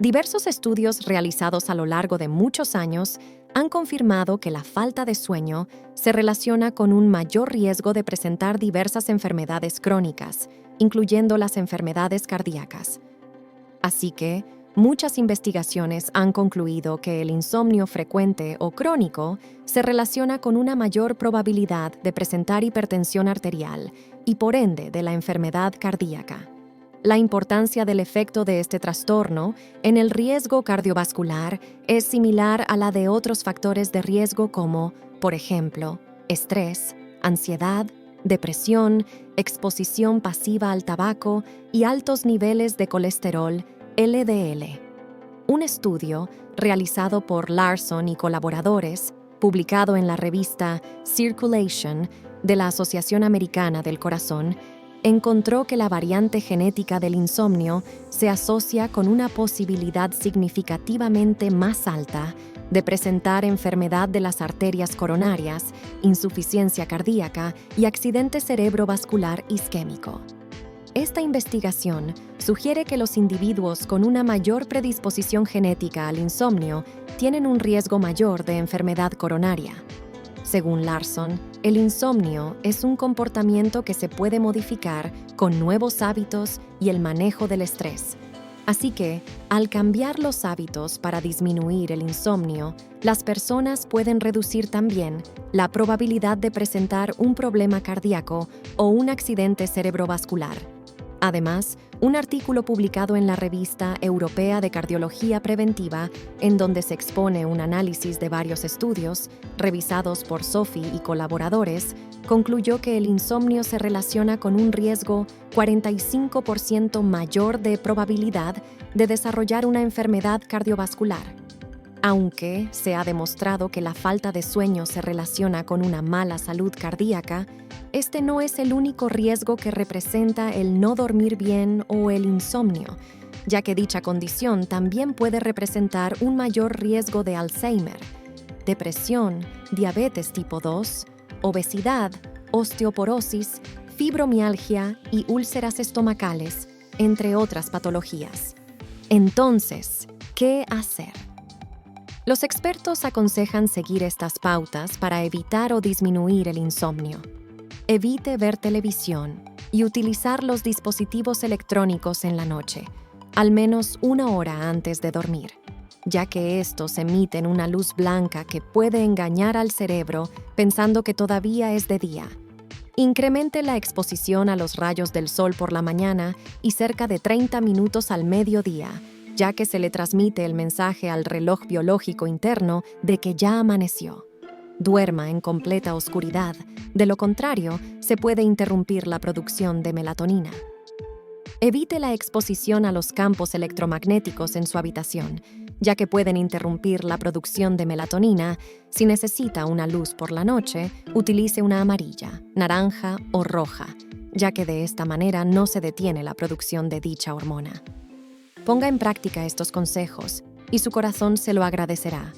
Diversos estudios realizados a lo largo de muchos años han confirmado que la falta de sueño se relaciona con un mayor riesgo de presentar diversas enfermedades crónicas, incluyendo las enfermedades cardíacas. Así que, muchas investigaciones han concluido que el insomnio frecuente o crónico se relaciona con una mayor probabilidad de presentar hipertensión arterial y, por ende, de la enfermedad cardíaca. La importancia del efecto de este trastorno en el riesgo cardiovascular es similar a la de otros factores de riesgo como, por ejemplo, estrés, ansiedad, depresión, exposición pasiva al tabaco y altos niveles de colesterol, LDL. Un estudio realizado por Larson y colaboradores, publicado en la revista Circulation de la Asociación Americana del Corazón, encontró que la variante genética del insomnio se asocia con una posibilidad significativamente más alta de presentar enfermedad de las arterias coronarias, insuficiencia cardíaca y accidente cerebrovascular isquémico. Esta investigación sugiere que los individuos con una mayor predisposición genética al insomnio tienen un riesgo mayor de enfermedad coronaria. Según Larson, el insomnio es un comportamiento que se puede modificar con nuevos hábitos y el manejo del estrés. Así que, al cambiar los hábitos para disminuir el insomnio, las personas pueden reducir también la probabilidad de presentar un problema cardíaco o un accidente cerebrovascular. Además, un artículo publicado en la Revista Europea de Cardiología Preventiva, en donde se expone un análisis de varios estudios, revisados por Sophie y colaboradores, concluyó que el insomnio se relaciona con un riesgo 45% mayor de probabilidad de desarrollar una enfermedad cardiovascular. Aunque se ha demostrado que la falta de sueño se relaciona con una mala salud cardíaca, este no es el único riesgo que representa el no dormir bien o el insomnio, ya que dicha condición también puede representar un mayor riesgo de Alzheimer, depresión, diabetes tipo 2, obesidad, osteoporosis, fibromialgia y úlceras estomacales, entre otras patologías. Entonces, ¿qué hacer? Los expertos aconsejan seguir estas pautas para evitar o disminuir el insomnio. Evite ver televisión y utilizar los dispositivos electrónicos en la noche, al menos 1 hora antes de dormir, ya que estos emiten una luz blanca que puede engañar al cerebro pensando que todavía es de día. Incremente la exposición a los rayos del sol por la mañana y cerca de 30 minutos al mediodía, ya que se le transmite el mensaje al reloj biológico interno de que ya amaneció. Duerma en completa oscuridad, de lo contrario, se puede interrumpir la producción de melatonina. Evite la exposición a los campos electromagnéticos en su habitación, ya que pueden interrumpir la producción de melatonina. Si necesita una luz por la noche, utilice una amarilla, naranja o roja, ya que de esta manera no se detiene la producción de dicha hormona. Ponga en práctica estos consejos y su corazón se lo agradecerá.